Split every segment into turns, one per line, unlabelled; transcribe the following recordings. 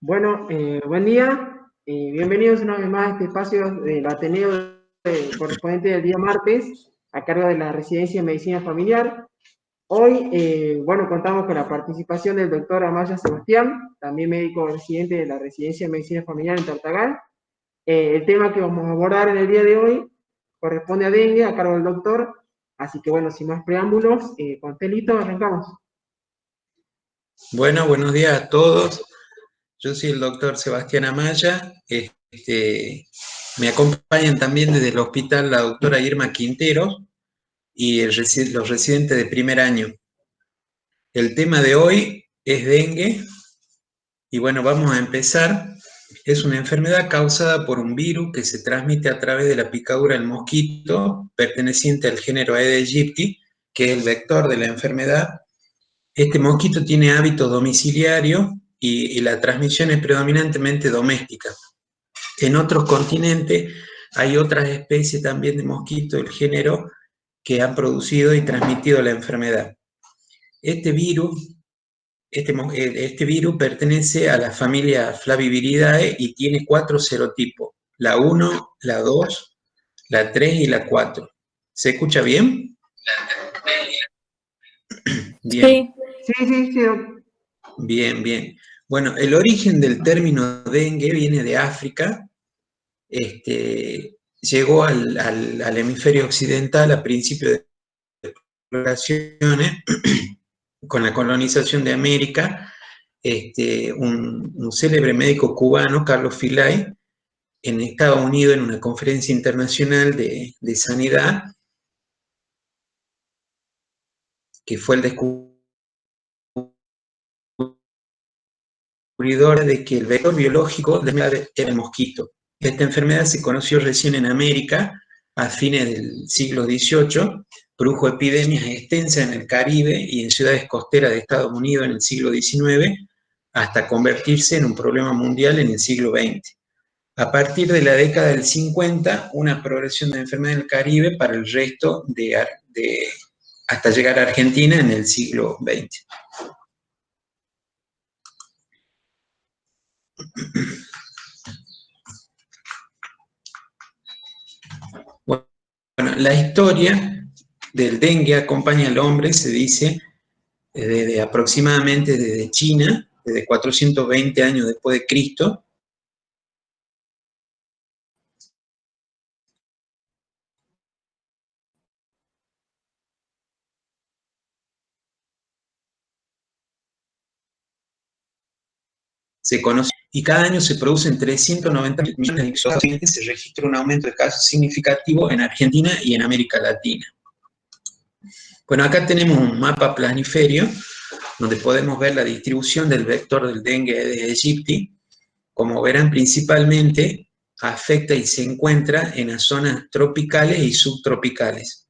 Buen día. Bienvenidos una vez más a este espacio del Ateneo correspondiente del día martes, a cargo de la Residencia de Medicina Familiar. Hoy, contamos con la participación del doctor Amaya Sebastián, también médico residente de la Residencia de Medicina Familiar en Tartagal. El tema que vamos a abordar en el día de hoy corresponde a dengue, a cargo del doctor. Así que, sin más preámbulos, con usted listo, arrancamos.
Bueno, buenos días a todos. Yo soy el doctor Sebastián Amaya. Me acompañan también desde el hospital la doctora Irma Quintero y los residentes de primer año. El tema de hoy es dengue y vamos a empezar. Es una enfermedad causada por un virus que se transmite a través de la picadura del mosquito perteneciente al género Aedes aegypti, que es el vector de la enfermedad. Este mosquito tiene hábito domiciliario y la transmisión es predominantemente doméstica. En otros continentes hay otras especies también de mosquito del género que han producido y transmitido la enfermedad. Este virus pertenece a la familia Flaviviridae y tiene 4 serotipos, la 1, la 2, la 3 y la 4. ¿Se escucha bien?
Bien. Sí.
Bien. Bueno, el origen del término dengue viene de África. Llegó al hemisferio occidental a principios de exploraciones con la colonización de América. Un célebre médico cubano, Carlos Filay, en Estados Unidos, en una conferencia internacional de sanidad, que fue el descubridor de que el vector biológico de la enfermedad era el mosquito. Esta enfermedad se conoció recién en América a fines del siglo XVIII, produjo epidemias extensas en el Caribe y en ciudades costeras de Estados Unidos en el siglo XIX, hasta convertirse en un problema mundial en el siglo XX. A partir de la década del 50, una progresión de la enfermedad en el Caribe para el resto hasta llegar a Argentina en el siglo XX. Bueno, la historia del dengue acompaña al hombre, se dice, aproximadamente desde China, desde 420 años después de Cristo. Se conoce, y cada año se producen 390 millones de casos. Se registra un aumento de casos significativo en Argentina y en América Latina. Bueno, acá tenemos un mapa planiferio donde podemos ver la distribución del vector del dengue Aedes aegypti. Como verán, principalmente afecta y se encuentra en las zonas tropicales y subtropicales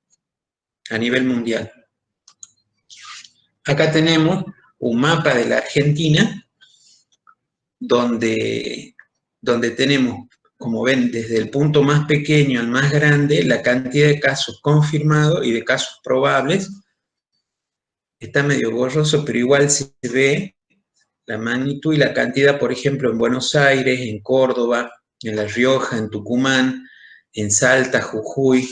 a nivel mundial. Acá tenemos un mapa de la Argentina donde tenemos, como ven, desde el punto más pequeño al más grande, la cantidad de casos confirmados y de casos probables. Está medio borroso, pero igual se ve la magnitud y la cantidad, por ejemplo, en Buenos Aires, en Córdoba, en La Rioja, en Tucumán, en Salta, Jujuy,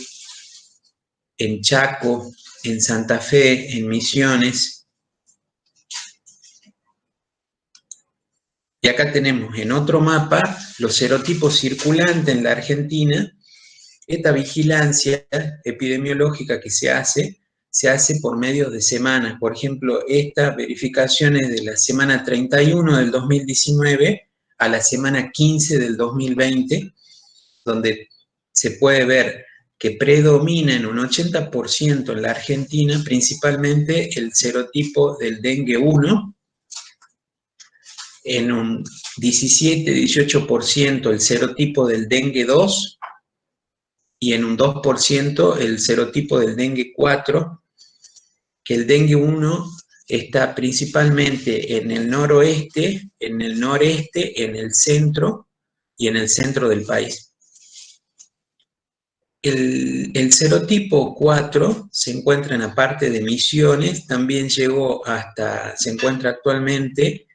en Chaco, en Santa Fe, en Misiones. Y acá tenemos en otro mapa los serotipos circulantes en la Argentina. Esta vigilancia epidemiológica que se hace por medio de semanas. Por ejemplo, estas verificaciones de la semana 31 del 2019 a la semana 15 del 2020, donde se puede ver que predomina en un 80% en la Argentina, principalmente el serotipo del dengue 1, en un 17-18% el serotipo del dengue 2 y en un 2% el serotipo del dengue 4, que el dengue 1 está principalmente en el noroeste, en el noreste, en el centro y en el centro del país. El serotipo 4 se encuentra en la parte de Misiones, también se encuentra actualmente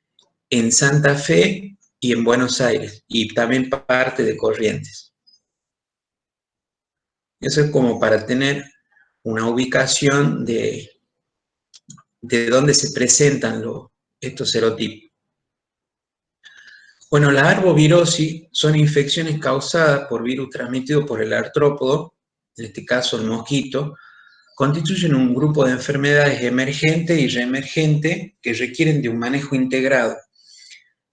en Santa Fe y en Buenos Aires, y también parte de Corrientes. Eso es como para tener una ubicación de dónde se presentan estos serotipos. Bueno, la arbovirosis son infecciones causadas por virus transmitidos por el artrópodo, en este caso el mosquito, constituyen un grupo de enfermedades emergentes y reemergentes que requieren de un manejo integrado.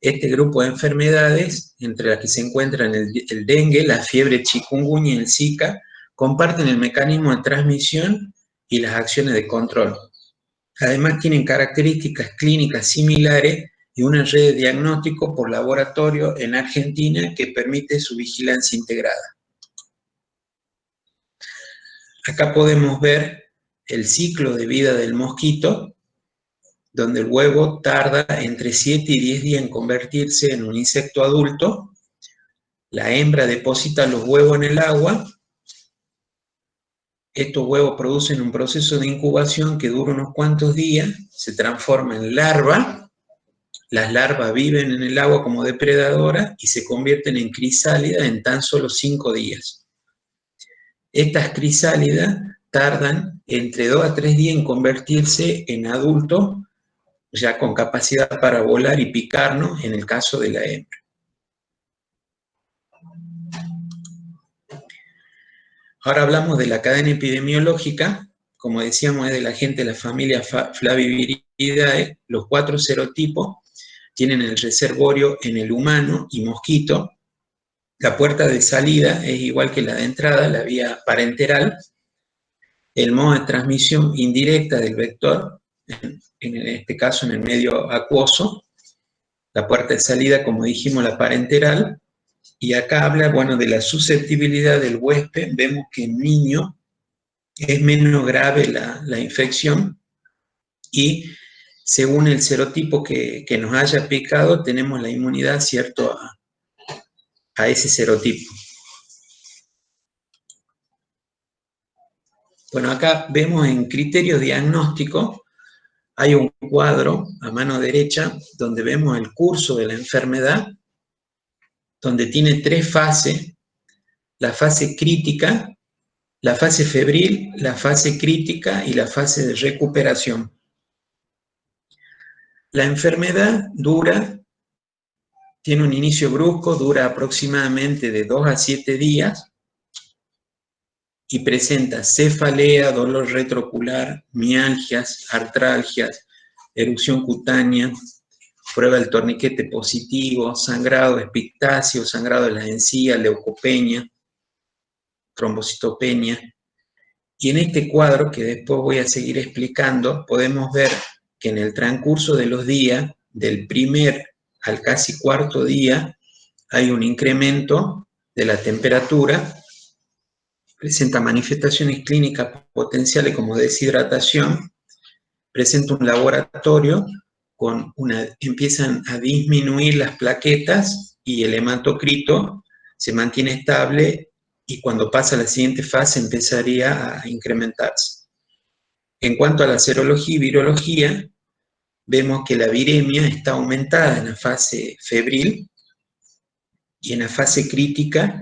Este grupo de enfermedades, entre las que se encuentran el dengue, la fiebre chikungunya y el Zika, comparten el mecanismo de transmisión y las acciones de control. Además, tienen características clínicas similares y una red de diagnóstico por laboratorio en Argentina que permite su vigilancia integrada. Acá podemos ver el ciclo de vida del mosquito, donde el huevo tarda entre 7 y 10 días en convertirse en un insecto adulto. La hembra deposita los huevos en el agua. Estos huevos producen un proceso de incubación que dura unos cuantos días, se transforma en larva. Las larvas viven en el agua como depredadoras y se convierten en crisálidas en tan solo 5 días. Estas crisálidas tardan entre 2 a 3 días en convertirse en adultos, ya con capacidad para volar y picarnos en el caso de la hembra. Ahora hablamos de la cadena epidemiológica. Como decíamos, es de la gente de la familia Flaviviridae. Los 4 serotipos tienen el reservorio en el humano y mosquito. La puerta de salida es igual que la de entrada, la vía parenteral. El modo de transmisión indirecta del vector, en este caso en el medio acuoso. La puerta de salida, como dijimos, la parenteral. Y acá habla, bueno, de la susceptibilidad del huésped. Vemos que en niños es menos grave la infección y según el serotipo que nos haya picado, tenemos la inmunidad, ¿cierto?, a ese serotipo. Bueno, acá vemos en criterios diagnósticos, hay un cuadro a mano derecha donde vemos el curso de la enfermedad, donde tiene 3 fases: la fase crítica, la fase febril, la fase crítica y la fase de recuperación. La enfermedad tiene un inicio brusco, dura aproximadamente de 2 a 7 días y presenta cefalea, dolor retroocular, mialgias, artralgias, erupción cutánea, prueba del torniquete positivo, sangrado epictáceo, sangrado de las encías, leucopenia, trombocitopenia. Y en este cuadro, que después voy a seguir explicando, podemos ver que en el transcurso de los días, del primer al casi cuarto día, hay un incremento de la temperatura, presenta manifestaciones clínicas potenciales como deshidratación, presenta un laboratorio empiezan a disminuir las plaquetas y el hematocrito se mantiene estable y cuando pasa a la siguiente fase empezaría a incrementarse. En cuanto a la serología y virología, vemos que la viremia está aumentada en la fase febril y en la fase crítica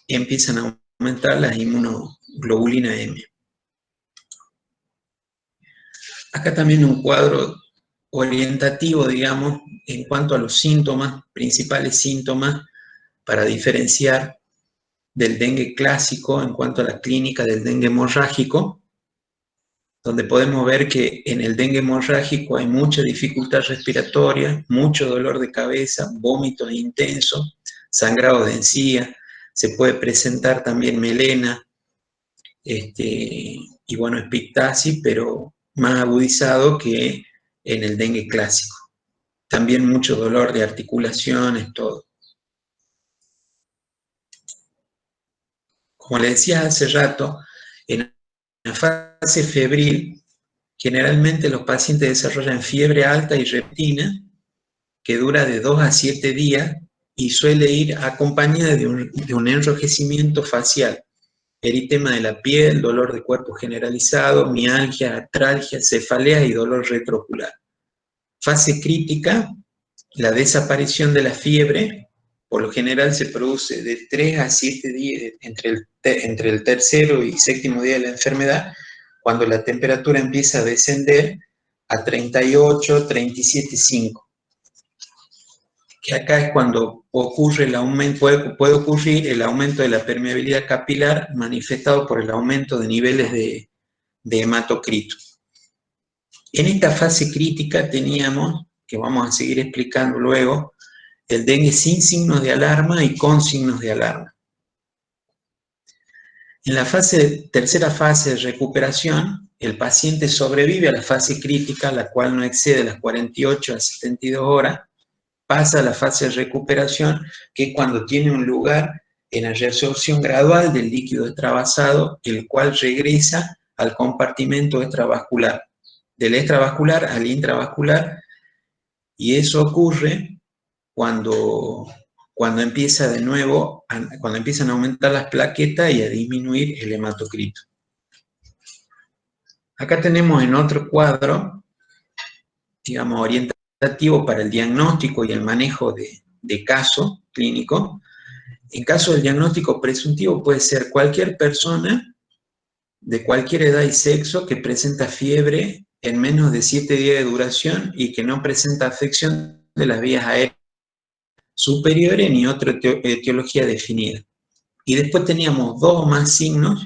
empiezan a aumentar las inmunoglobulinas M. Acá también un cuadro orientativo, digamos, en cuanto a los síntomas, principales síntomas, para diferenciar del dengue clásico en cuanto a la clínica del dengue hemorrágico, donde podemos ver que en el dengue hemorrágico hay mucha dificultad respiratoria, mucho dolor de cabeza, vómitos intensos, sangrado de encía, se puede presentar también melena, y bueno, epictasis, pero más agudizado que en el dengue clásico. También mucho dolor de articulaciones, todo. Como les decía hace rato, en la fase febril, generalmente los pacientes desarrollan fiebre alta y repentina, que dura de 2 a 7 días y suele ir acompañada de un enrojecimiento facial, eritema de la piel, dolor de cuerpo generalizado, mialgia, artralgia, cefalea y dolor retroocular. Fase crítica, La desaparición de la fiebre, por lo general, se produce de 3 a 7 días, entre el tercero y séptimo día de la enfermedad, cuando la temperatura empieza a descender a 38, 37,5. Que acá es cuando ocurre el aumento, puede ocurrir el aumento de la permeabilidad capilar manifestado por el aumento de niveles de hematocrito. En esta fase crítica teníamos, que vamos a seguir explicando luego, el dengue sin signos de alarma y con signos de alarma. En la tercera fase de recuperación, el paciente sobrevive a la fase crítica, la cual no excede las 48 a 72 horas, pasa a la fase de recuperación, que es cuando tiene un lugar en la resorción gradual del líquido extravasado, el cual regresa al compartimento extravascular, del extravascular al intravascular, y eso ocurre cuando empieza de nuevo, cuando empiezan a aumentar las plaquetas y a disminuir el hematocrito. Acá tenemos en otro cuadro, digamos, orientativo para el diagnóstico y el manejo de caso clínico. En caso del diagnóstico presuntivo puede ser cualquier persona de cualquier edad y sexo que presenta fiebre en menos de 7 días de duración y que no presenta afección de las vías aéreas superiores ni otra etiología definida. Y después teníamos 2 o más signos,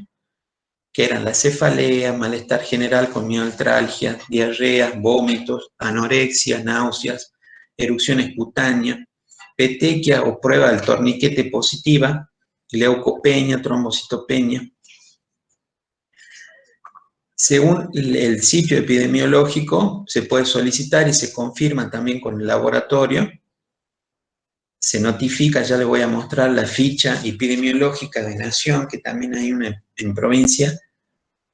que eran la cefalea, malestar general con mialtralgia, diarreas, vómitos, anorexia, náuseas, erupciones cutáneas, petequia o prueba del torniquete positiva, leucopenia, trombocitopenia. Según el sitio epidemiológico, se puede solicitar y se confirma también con el laboratorio. Se notifica, ya les voy a mostrar la ficha epidemiológica de Nación, que también hay una en provincia,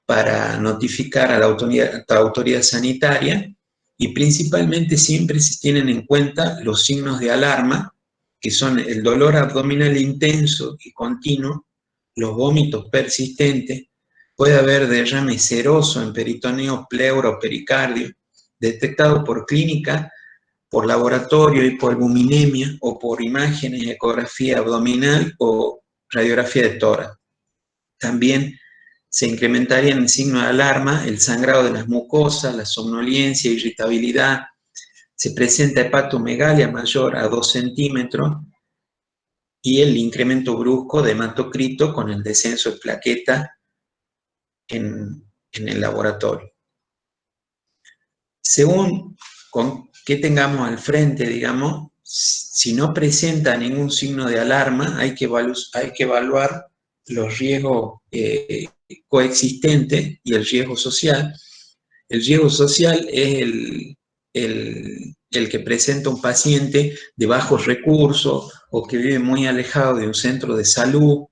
para notificar a la autoridad sanitaria, y principalmente siempre se tienen en cuenta los signos de alarma, que son el dolor abdominal intenso y continuo, los vómitos persistentes, puede haber derrame seroso en peritoneo, pleura o pericardio, detectado por clínica, por laboratorio, hipoalbuminemia o por imágenes, ecografía abdominal o radiografía de tórax. También se incrementarían en signo de alarma el sangrado de las mucosas, la somnolencia, irritabilidad, se presenta hepatomegalia mayor a 2 centímetros y el incremento brusco de hematocrito con el descenso de plaqueta en el laboratorio. Según con qué tengamos al frente, digamos, si no presenta ningún signo de alarma, hay que evaluar los riesgos coexistentes y el riesgo social. El riesgo social es el que presenta un paciente de bajos recursos o que vive muy alejado de un centro de salud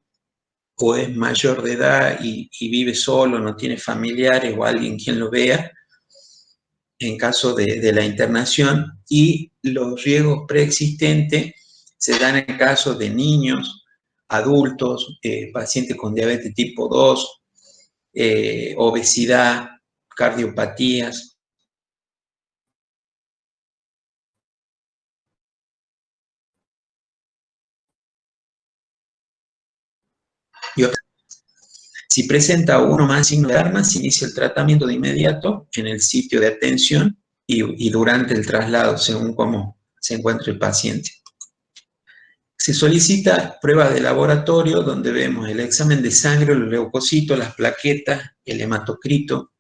o es mayor de edad y vive solo, no tiene familiares o alguien quien lo vea en caso de la internación, y los riesgos preexistentes se dan en caso de niños, adultos, pacientes con diabetes tipo 2, obesidad, cardiopatías. Si presenta uno más signos de alarma, se inicia el tratamiento de inmediato en el sitio de atención y durante el traslado, según cómo se encuentre el paciente. Se solicita prueba de laboratorio donde vemos el examen de sangre, los leucocitos, las plaquetas, el hematocrito,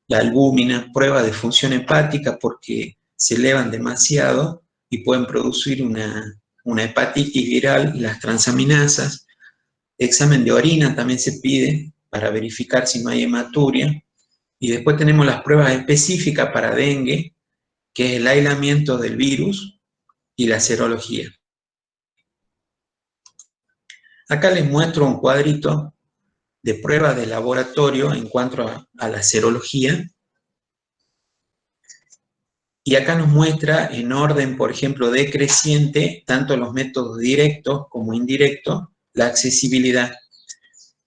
la albúmina, prueba de función hepática porque se elevan demasiado y pueden producir una hepatitis viral, las transaminasas. Examen de orina también se pide para verificar si no hay hematuria. Y después tenemos las pruebas específicas para dengue, que es el aislamiento del virus y la serología. Acá les muestro un cuadrito de pruebas de laboratorio en cuanto a la serología. Y acá nos muestra en orden, por ejemplo, decreciente, tanto los métodos directos como indirectos, la accesibilidad.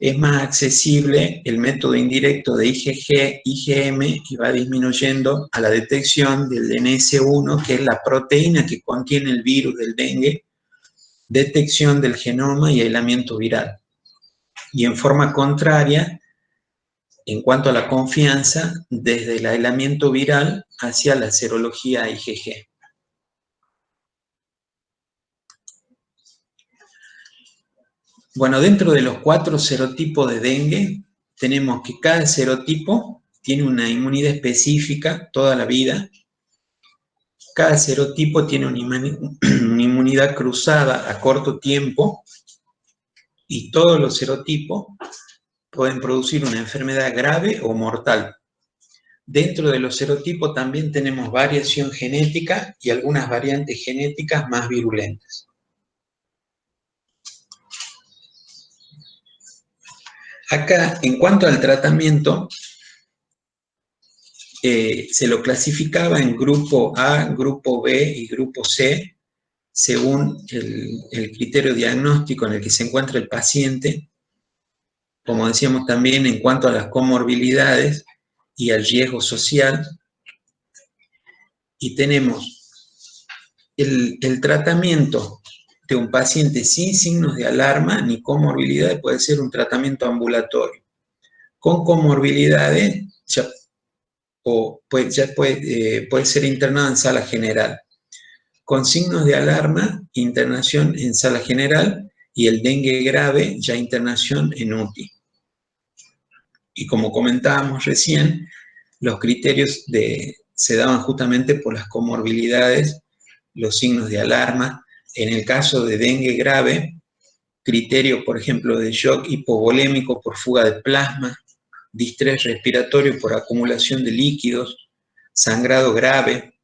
es más accesible el método indirecto de IgG, IgM, y va disminuyendo a la detección del DNS1, que es la proteína que contiene el virus del dengue, detección del genoma y aislamiento viral. Y en forma contraria, en cuanto a la confianza, desde el aislamiento viral hacia la serología IgG. Bueno, dentro de los 4 serotipos de dengue, tenemos que cada serotipo tiene una inmunidad específica toda la vida. Cada serotipo tiene una inmunidad cruzada a corto tiempo y todos los serotipos pueden producir una enfermedad grave o mortal. Dentro de los serotipos también tenemos variación genética y algunas variantes genéticas más virulentas. Acá, en cuanto al tratamiento, se lo clasificaba en grupo A, grupo B y grupo C, según el criterio diagnóstico en el que se encuentra el paciente, como decíamos también en cuanto a las comorbilidades y al riesgo social. Y tenemos el tratamiento de un paciente sin signos de alarma ni comorbilidades, puede ser un tratamiento ambulatorio. Con comorbilidades puede ser internado en sala general. Con signos de alarma, internación en sala general, y el dengue grave, ya internación en UTI. Y como comentábamos recién, los criterios se daban justamente por las comorbilidades, los signos de alarma. En el caso de dengue grave, criterio, por ejemplo, de shock hipovolémico por fuga de plasma, distrés respiratorio por acumulación de líquidos, sangrado grave,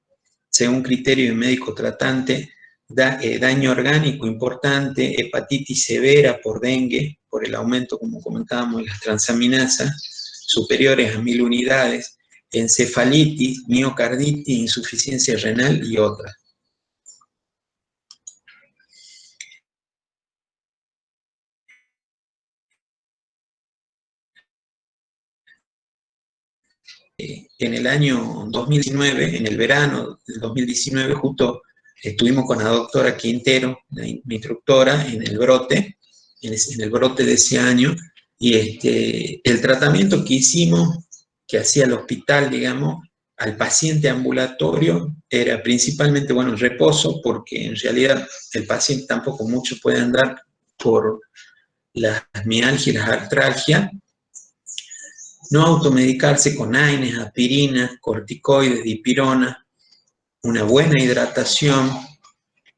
según criterio de médico tratante, daño orgánico importante, hepatitis severa por dengue, por el aumento, como comentábamos, de las transaminasas superiores a 1000 unidades, encefalitis, miocarditis, insuficiencia renal y otras. En el año 2019, en el verano del 2019, justo estuvimos con la doctora Quintero, mi instructora, en el brote de ese año, y el tratamiento que hicimos, que hacía el hospital, digamos, al paciente ambulatorio, era principalmente, bueno, el reposo, porque en realidad el paciente tampoco mucho puede andar por las mialgias y las artralgias. No automedicarse con AINES, aspirinas, corticoides, dipirona, una buena hidratación,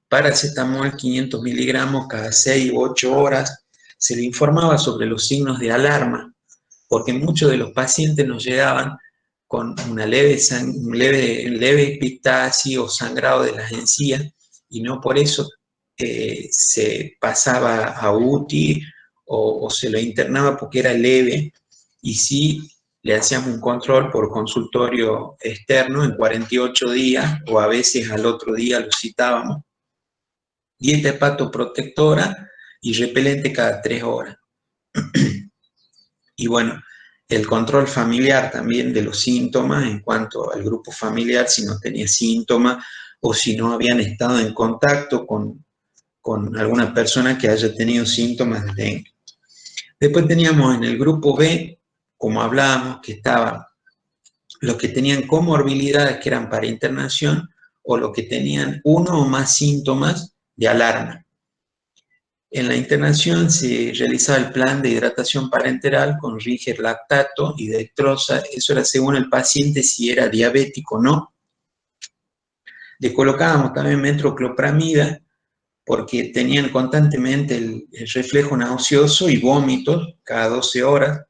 paracetamol 500 miligramos cada 6 u 8 horas. Se le informaba sobre los signos de alarma, porque muchos de los pacientes nos llegaban con una leve epistaxis o sangrado de las encías, y no por eso se pasaba a UTI o se lo internaba porque era leve, y sí le hacíamos un control por consultorio externo en 48 días, o a veces al otro día lo citábamos. Dieta hepatoprotectora y repelente cada 3 horas. Y bueno, el control familiar también de los síntomas en cuanto al grupo familiar, si no tenía síntomas o si no habían estado en contacto con alguna persona que haya tenido síntomas de dengue. Después teníamos en el grupo B, como hablábamos, que estaban los que tenían comorbilidades que eran para internación, o los que tenían uno o más síntomas de alarma. En la internación se realizaba el plan de hidratación parenteral con Riger lactato y dextrosa. Eso era según el paciente si era diabético o no. Le colocábamos también metoclopramida porque tenían constantemente el reflejo nauseoso y vómitos cada 12 horas.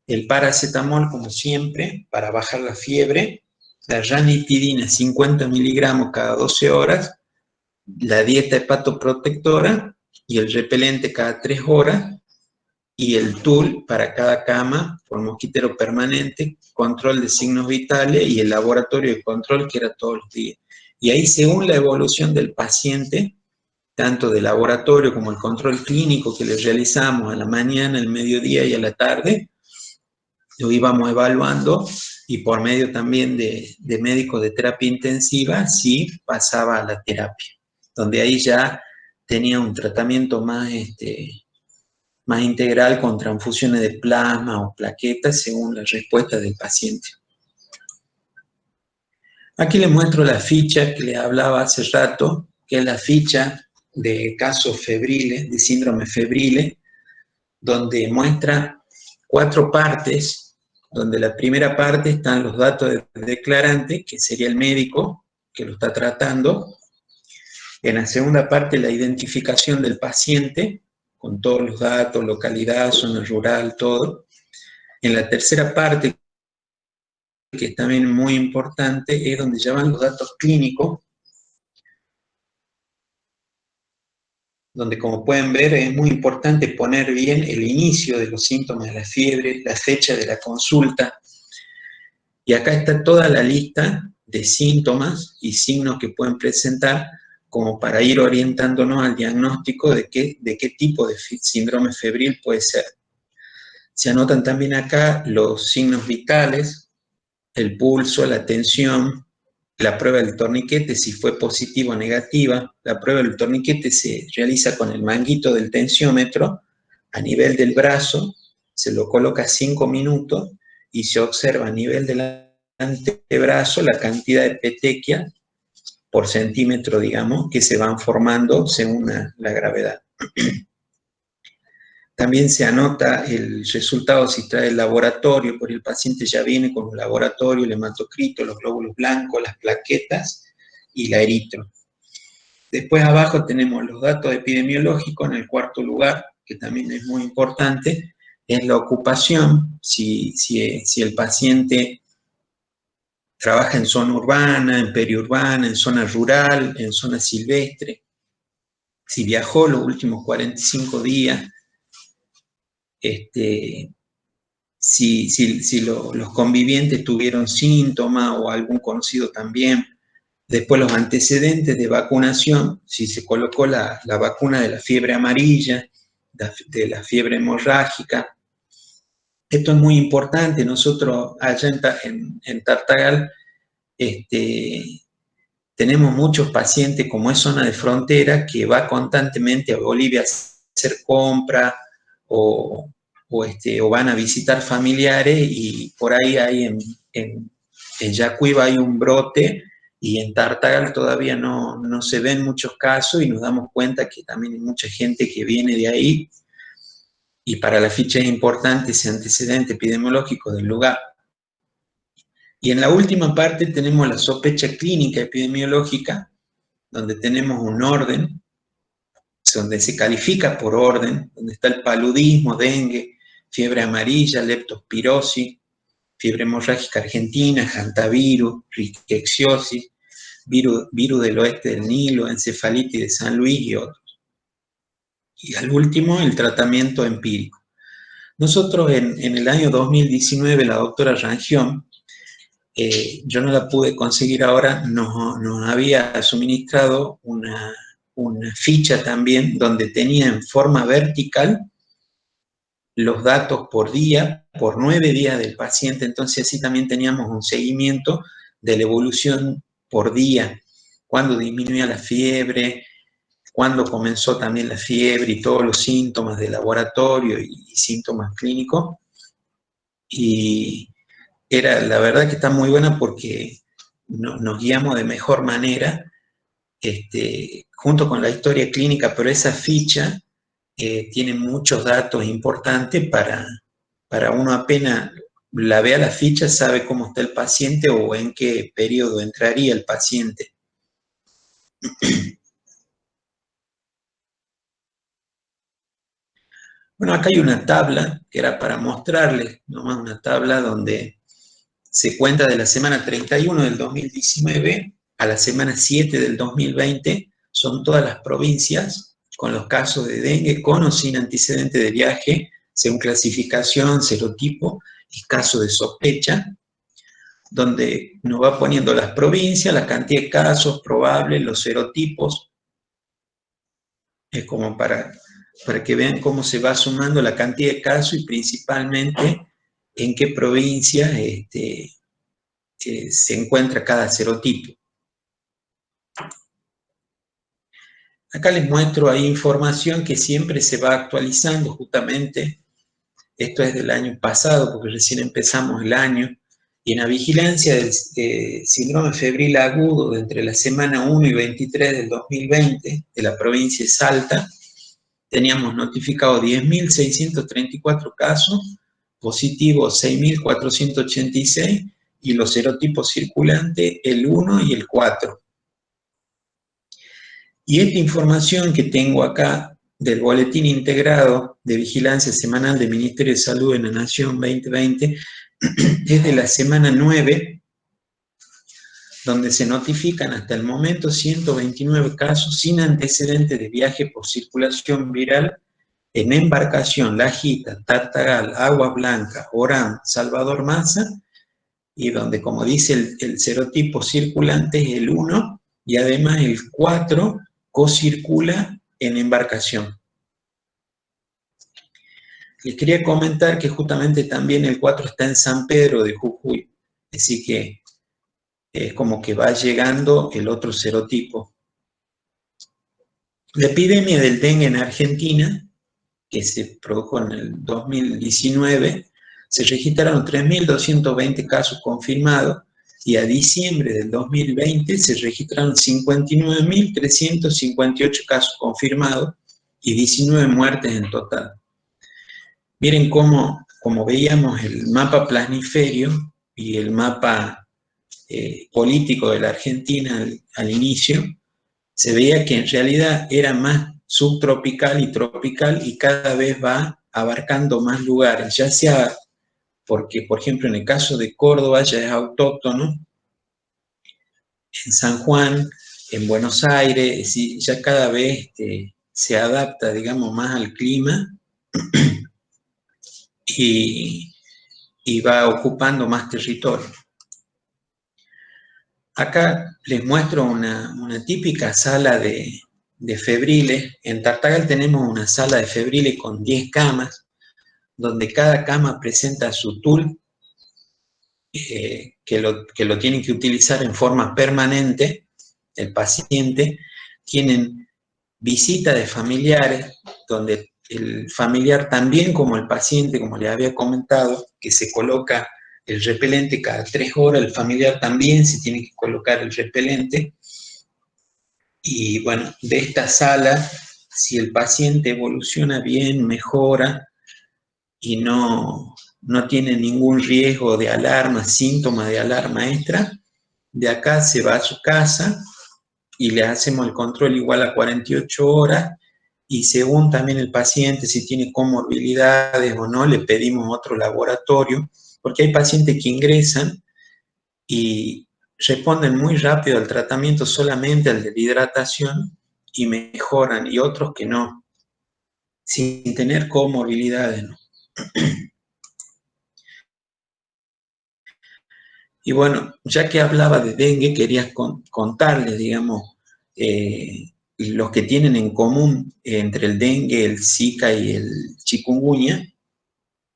El paracetamol, como siempre, para bajar la fiebre. La ranitidina, 50 miligramos cada 12 horas. La dieta hepatoprotectora y el repelente cada 3 horas, y el TUL para cada cama por mosquitero permanente, control de signos vitales y el laboratorio de control que era todos los días. Y ahí, según la evolución del paciente, tanto de laboratorio como el control clínico que le realizamos a la mañana, al mediodía y a la tarde, lo íbamos evaluando, y por medio también de médicos de terapia intensiva, sí pasaba a la terapia, donde ahí ya tenía un tratamiento más, más integral con transfusiones de plasma o plaquetas según la respuesta del paciente. Aquí les muestro la ficha que les hablaba hace rato, que es la ficha de casos febriles, de síndrome febrile, donde muestra 4 partes, donde la primera parte están los datos del declarante, que sería el médico que lo está tratando. En la segunda parte, la identificación del paciente, con todos los datos, localidad, zona rural, todo. En la tercera parte, que es también muy importante, es donde ya van los datos clínicos, donde, como pueden ver, es muy importante poner bien el inicio de los síntomas de la fiebre, la fecha de la consulta, y acá está toda la lista de síntomas y signos que pueden presentar, como para ir orientándonos al diagnóstico de qué tipo de síndrome febril puede ser. Se anotan también acá los signos vitales, el pulso, la tensión, la prueba del torniquete, si fue positiva o negativa. La prueba del torniquete se realiza con el manguito del tensiómetro a nivel del brazo, se lo coloca 5 minutos y se observa a nivel del antebrazo la cantidad de petequias por centímetro, digamos, que se van formando según la gravedad. También se anota el resultado si trae el laboratorio, porque el paciente ya viene con un laboratorio, el hematocrito, los glóbulos blancos, las plaquetas y la eritro. Después abajo tenemos los datos epidemiológicos en el cuarto lugar, que también es muy importante, es la ocupación, si el paciente trabaja en zona urbana, en periurbana, en zona rural, en zona silvestre, si viajó los últimos 45 días, si los convivientes tuvieron síntomas o algún conocido también. Después los antecedentes de vacunación, si se colocó la vacuna de la fiebre amarilla, de la fiebre hemorrágica. Esto es muy importante. Nosotros allá en Tartagal tenemos muchos pacientes, como es zona de frontera, que va constantemente a Bolivia a hacer compra o van a visitar familiares, y por ahí hay en Yacuiba hay un brote, y en Tartagal todavía no se ven muchos casos, y nos damos cuenta que también hay mucha gente que viene de ahí, y para la ficha es importante ese antecedente epidemiológico del lugar. Y en la última parte tenemos la sospecha clínica epidemiológica, donde tenemos un orden, donde se califica por orden, donde está el paludismo, dengue, fiebre amarilla, leptospirosis, fiebre hemorrágica argentina, hantavirus, rickettsiosis, virus del oeste del Nilo, encefalitis de San Luis y otros. Y al último, el tratamiento empírico. Nosotros en el año 2019, la doctora Rangión, yo no la pude conseguir ahora, nos había suministrado una ficha también donde tenía en forma vertical los datos por día, por 9 días del paciente. Entonces así también teníamos un seguimiento de la evolución por día, cuándo disminuía la fiebre, cuándo comenzó también la fiebre y todos los síntomas de laboratorio y síntomas clínicos. Y la verdad que está muy buena porque nos guiamos de mejor manera, junto con la historia clínica, pero esa ficha tiene muchos datos importantes para uno, apenas la vea la ficha, sabe cómo está el paciente o en qué periodo entraría el paciente. Bueno, acá hay una tabla que era para mostrarles, nomás una tabla donde se cuenta de la semana 31 del 2019 a la semana 7 del 2020, son todas las provincias con los casos de dengue con o sin antecedente de viaje, según clasificación, serotipo y caso de sospecha, donde nos va poniendo las provincias, la cantidad de casos probables, los serotipos, Es como para que vean cómo se va sumando la cantidad de casos y principalmente en qué provincia se encuentra cada serotipo. Acá les muestro ahí información que siempre se va actualizando justamente. Esto es del año pasado, porque recién empezamos el año. Y en la vigilancia del síndrome febril agudo de entre la semana 1 y 23 del 2020 de la provincia de Salta, teníamos notificados 10.634 casos, positivos 6.486 y los serotipos circulantes el 1 y el 4. Y esta información que tengo acá del Boletín Integrado de Vigilancia Semanal del Ministerio de Salud en la Nación 2020 es de la semana 9, donde se notifican hasta el momento 129 casos sin antecedentes de viaje por circulación viral en embarcación La Jita, Tartagal, Agua Blanca, Orán, Salvador Maza, y donde, como dice el serotipo circulante, es el 1, y además el 4 co-circula en embarcación. Les quería comentar que justamente también el 4 está en San Pedro de Jujuy, así que es como que va llegando el otro serotipo. La epidemia del dengue en Argentina, que se produjo en el 2019, se registraron 3.220 casos confirmados y a diciembre del 2020 se registraron 59.358 casos confirmados y 19 muertes en total. Miren cómo veíamos el mapa planisferio y el mapa político de la Argentina al inicio, se veía que en realidad era más subtropical y tropical y cada vez va abarcando más lugares, ya sea porque, por ejemplo, en el caso de Córdoba ya es autóctono, en San Juan, en Buenos Aires, ya cada vez se adapta, digamos, más al clima y va ocupando más territorio. Acá les muestro una típica sala de febriles. En Tartagal tenemos una sala de febriles con 10 camas, donde cada cama presenta su tool, que lo tienen que utilizar en forma permanente, el paciente. Tienen visita de familiares, donde el familiar también, como el paciente, como les había comentado, que se coloca el repelente cada 3 horas, el familiar también se tiene que colocar el repelente. Y bueno, de esta sala, si el paciente evoluciona bien, mejora y no tiene ningún riesgo de alarma, síntoma de alarma extra, de acá se va a su casa y le hacemos el control igual a 48 horas y según también el paciente, si tiene comorbilidades o no, le pedimos otro laboratorio, porque hay pacientes que ingresan y responden muy rápido al tratamiento solamente al de la hidratación y mejoran, y otros que no, sin tener comorbilidades, ¿no? Y bueno, ya que hablaba de dengue, quería contarles, digamos, los que tienen en común entre el dengue, el Zika y el chikungunya,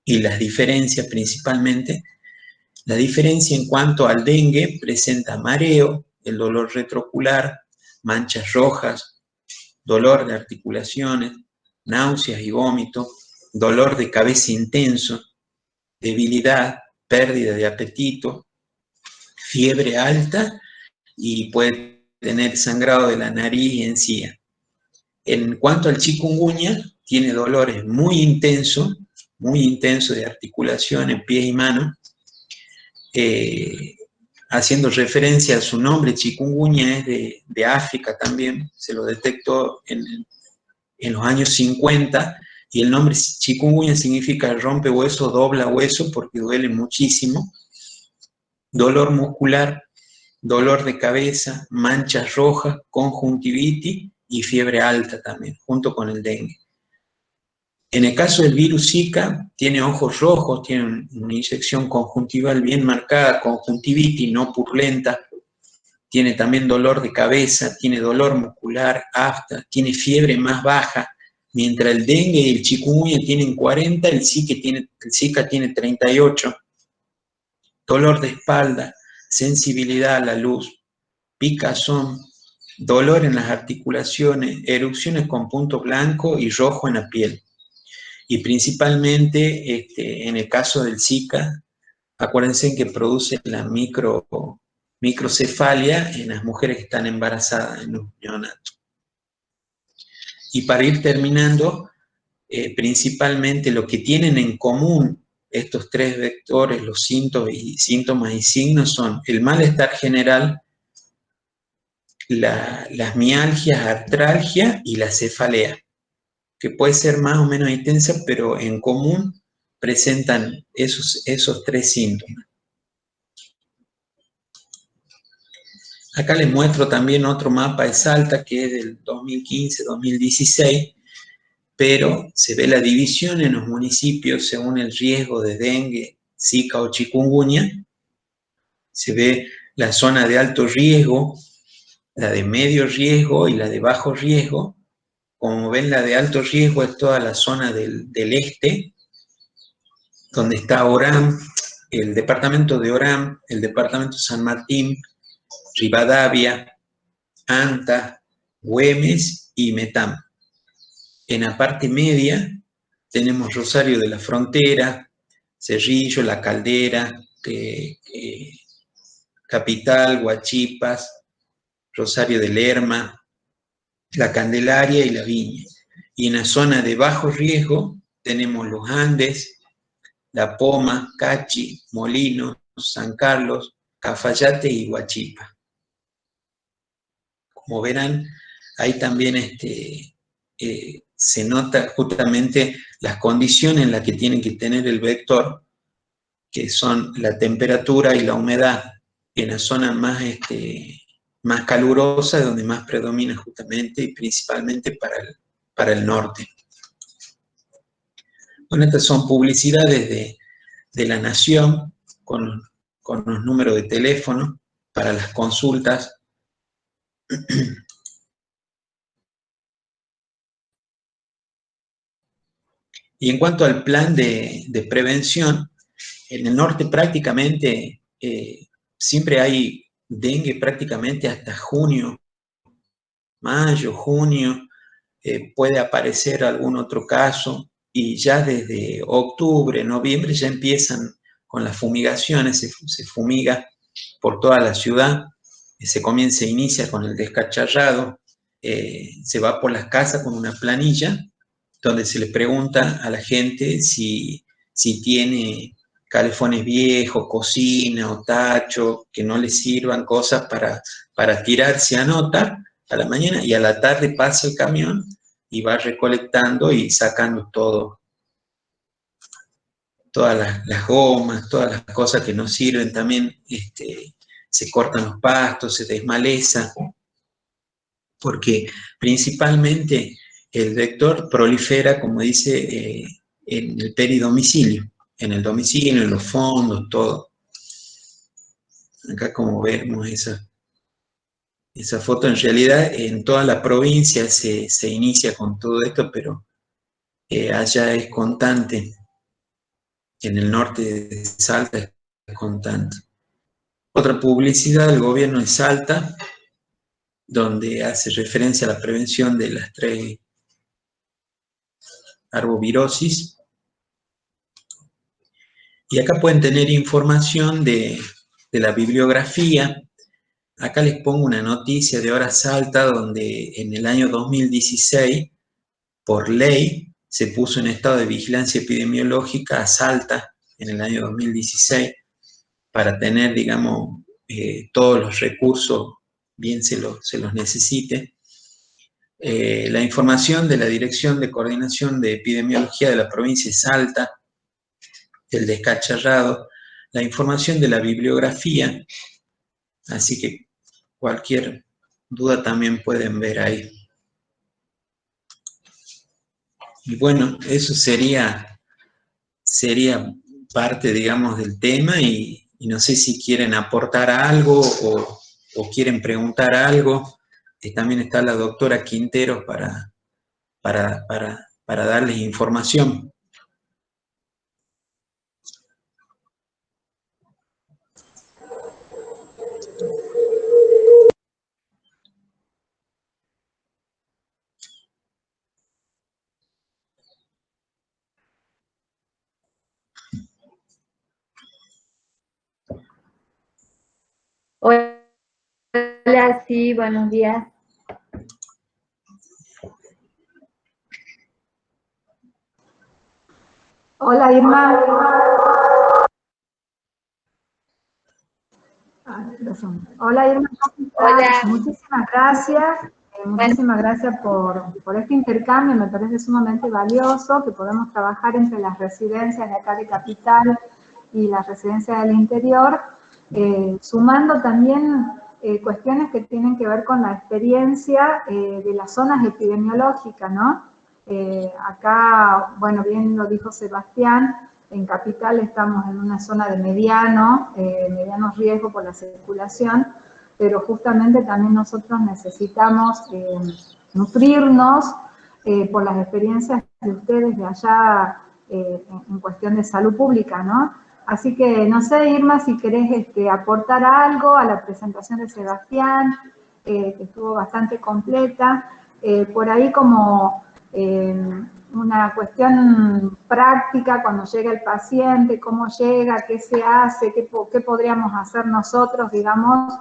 y las diferencias principalmente. La diferencia en cuanto al dengue presenta mareo, el dolor retroocular, manchas rojas, dolor de articulaciones, náuseas y vómito, dolor de cabeza intenso, debilidad, pérdida de apetito, fiebre alta y puede tener sangrado de la nariz y encía. En cuanto al chikungunya, tiene dolores muy intensos de articulación en pies y manos, haciendo referencia a su nombre. Chikungunya es de África también, se lo detectó en los años 50, y el nombre chikungunya significa rompe hueso, dobla hueso, porque duele muchísimo. Dolor muscular, dolor de cabeza, manchas rojas, conjuntivitis y fiebre alta también, junto con el dengue. En el caso del virus Zika, tiene ojos rojos, tiene una inyección conjuntival bien marcada, conjuntivitis no purulenta, tiene también dolor de cabeza, tiene dolor muscular, afta, tiene fiebre más baja, mientras el dengue y el chikungunya tienen 40, el Zika tiene 38, dolor de espalda, sensibilidad a la luz, picazón, dolor en las articulaciones, erupciones con punto blanco y rojo en la piel. Y principalmente en el caso del Zika, acuérdense que produce la microcefalia en las mujeres que están embarazadas, en los neonatos. Y para ir terminando, principalmente lo que tienen en común estos tres vectores, los síntomas y signos son el malestar general, las mialgias, artralgia y la cefalea, que puede ser más o menos intensa, pero en común presentan esos tres síntomas. Acá les muestro también otro mapa de Salta, que es del 2015-2016, pero se ve la división en los municipios según el riesgo de dengue, Zika o chikungunya. Se ve la zona de alto riesgo, la de medio riesgo y la de bajo riesgo. Como ven, la de alto riesgo es toda la zona del este, donde está Orán, el departamento de Orán, el departamento de San Martín, Rivadavia, Anta, Güemes y Metam. En la parte media tenemos Rosario de la Frontera, Cerrillo, La Caldera, Capital, Huachipas, Rosario de Lerma, La Candelaria y La Viña. Y en la zona de bajo riesgo tenemos los Andes, La Poma, Cachi, Molinos, San Carlos, Cafayate y Huachipa. Como verán, ahí también se nota justamente las condiciones en las que tiene que tener el vector, que son la temperatura y la humedad en la zona más calurosa, donde más predomina justamente y principalmente para el norte. Bueno, estas son publicidades de La Nación con los números de teléfono para las consultas. Y en cuanto al plan de prevención, en el norte prácticamente siempre hay dengue prácticamente hasta junio, mayo, junio, puede aparecer algún otro caso y ya desde octubre, noviembre ya empiezan con las fumigaciones, se fumiga por toda la ciudad, se inicia con el descacharrado, se va por las casas con una planilla donde se le pregunta a la gente si tiene calefones viejos, cocina o tacho, que no le sirvan cosas para tirarse a nota a la mañana, y a la tarde pasa el camión y va recolectando y sacando todas las gomas, todas las cosas que no sirven. También se cortan los pastos, se desmaleza, porque principalmente el vector prolifera, como dice, en el peridomicilio, en los fondos, todo. Acá como vemos esa foto, en realidad en toda la provincia se inicia con todo esto, pero allá es constante. En el norte de Salta es constante. Otra publicidad del gobierno de Salta, donde hace referencia a la prevención de las 3 arbovirosis. Y acá pueden tener información de la bibliografía. Acá les pongo una noticia de Hora Salta, donde en el año 2016, por ley, se puso en estado de vigilancia epidemiológica a Salta en el año 2016, para tener, digamos, todos los recursos, bien se los necesite. La información de la Dirección de Coordinación de Epidemiología de la provincia de Salta, el descacharrado, la información de la bibliografía, así que cualquier duda también pueden ver ahí. Y bueno, eso sería parte, digamos, del tema, y no sé si quieren aportar algo o o quieren preguntar algo, también está la doctora Quinteros para darles información.
Hola, sí, buenos días.
Hola, Irma. Hola, Irma.
Hola.
Muchísimas gracias. Muchísimas gracias por este intercambio. Me parece sumamente valioso que podemos trabajar entre las residencias de acá de Capital y las residencias del interior, sumando también cuestiones que tienen que ver con la experiencia de las zonas epidemiológicas, ¿no? Acá, bueno, bien lo dijo Sebastián, en Capital estamos en una zona de mediano riesgo por la circulación, pero justamente también nosotros necesitamos nutrirnos por las experiencias de ustedes de allá en cuestión de salud pública, ¿no? Así que, no sé, Irma, si querés aportar algo a la presentación de Sebastián, que estuvo bastante completa, por ahí como una cuestión práctica cuando llega el paciente, cómo llega, qué se hace, qué podríamos hacer nosotros, digamos,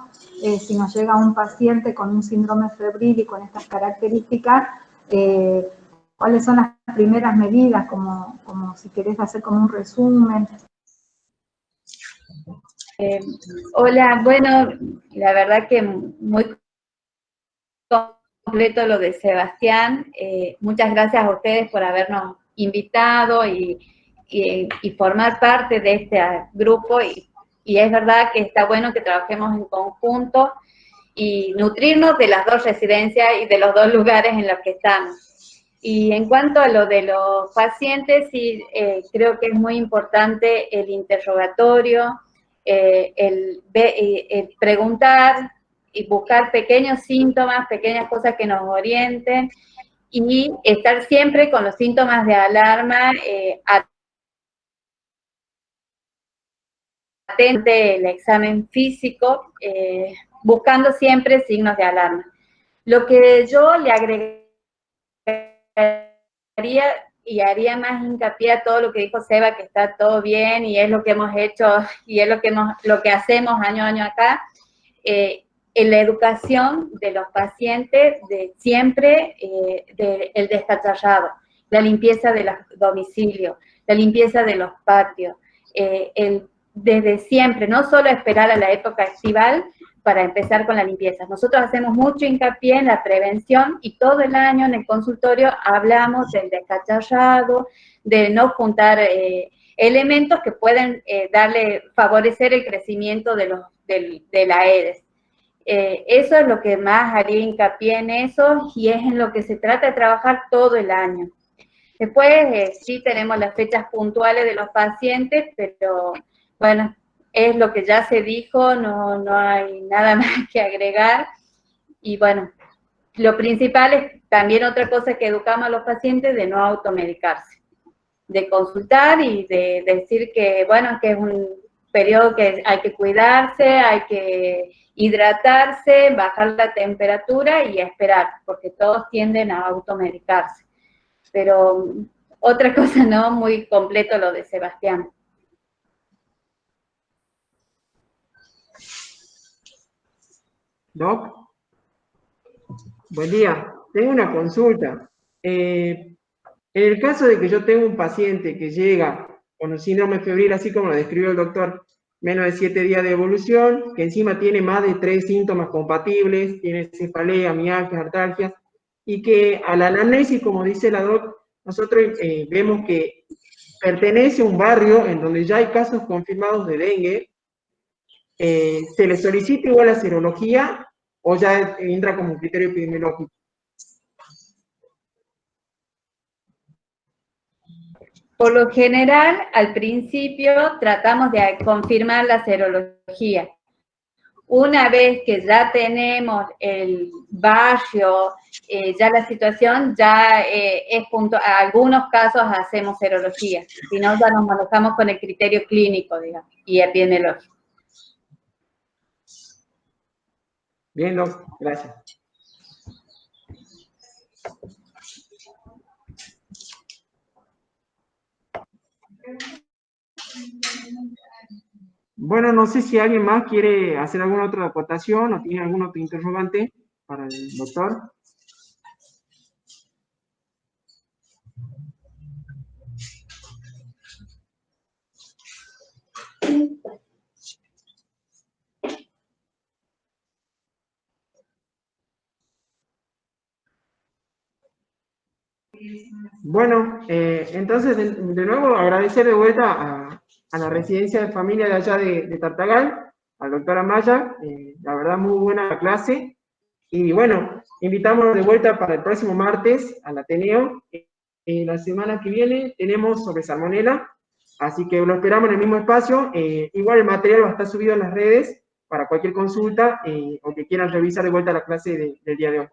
si nos llega un paciente con un síndrome febril y con estas características, cuáles son las primeras medidas, como si querés hacer como un resumen.
Hola, bueno, la verdad que muy completo lo de Sebastián. Muchas gracias a ustedes por habernos invitado y formar parte de este grupo. Y es verdad que está bueno que trabajemos en conjunto y nutrirnos de las dos residencias y de los dos lugares en los que estamos. Y en cuanto a lo de los pacientes, sí, creo que es muy importante el interrogatorio, el preguntar y buscar pequeños síntomas, pequeñas cosas que nos orienten y estar siempre con los síntomas de alarma, atente el examen físico, buscando siempre signos de alarma. Lo que yo le agregaría y haría más hincapié a todo lo que dijo Seba, que está todo bien y es lo que hemos hecho y es lo que hacemos año a año acá, en la educación de los pacientes, de siempre el descacharrado, la limpieza de los domicilios, la limpieza de los patios, desde siempre, no solo esperar a la época estival para empezar con la limpieza. Nosotros hacemos mucho hincapié en la prevención y todo el año en el consultorio hablamos del descacharrado, de no juntar elementos que pueden favorecer el crecimiento de la Aedes. Eso es lo que más haría hincapié en eso y es en lo que se trata de trabajar todo el año. Después sí tenemos las fechas puntuales de los pacientes, pero bueno, es lo que ya se dijo, no hay nada más que agregar. Y bueno, lo principal es también otra cosa que educamos a los pacientes de no automedicarse, de consultar y de decir que, bueno, que es un periodo que hay que cuidarse, hay que hidratarse, bajar la temperatura y esperar, porque todos tienden a automedicarse. Pero otra cosa, ¿no? Muy completo lo de Sebastián.
Doc, buen día. Tengo una consulta. En el caso de que yo tenga un paciente que llega con un síndrome febril, así como lo describió el doctor, menos de 7 días de evolución, que encima tiene más de 3 síntomas compatibles, tiene cefalea, mialgias, artalgias, y que a la anamnesis, como dice la doc, nosotros vemos que pertenece a un barrio en donde ya hay casos confirmados de dengue, ¿se le solicita igual la serología o ya entra como un criterio epidemiológico?
Por lo general, al principio tratamos de confirmar la serología. Una vez que ya tenemos el barrio, ya la situación ya es puntual. En algunos casos hacemos serología, si no ya nos manejamos con el criterio clínico, digamos, y epidemiológico.
Bien, Doc, gracias. Bueno, no sé si alguien más quiere hacer alguna otra aportación o tiene algún otro interrogante para el doctor. Bueno, entonces de nuevo agradecer de vuelta a la residencia de familia de allá de Tartagal, al doctor Amaya, la verdad muy buena la clase, y bueno, invitamos de vuelta para el próximo martes al Ateneo. La semana que viene tenemos sobre salmonela, así que lo esperamos en el mismo espacio. Igual el material va a estar subido en las redes para cualquier consulta o que quieran revisar de vuelta la clase del día de hoy.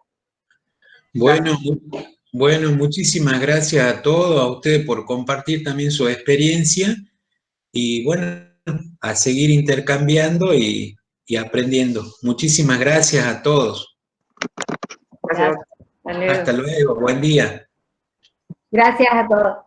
Bueno, muchísimas gracias a todos, a ustedes por compartir también su experiencia y bueno, a seguir intercambiando y aprendiendo. Muchísimas gracias a todos.
Gracias.
Hasta luego, buen día.
Gracias a todos.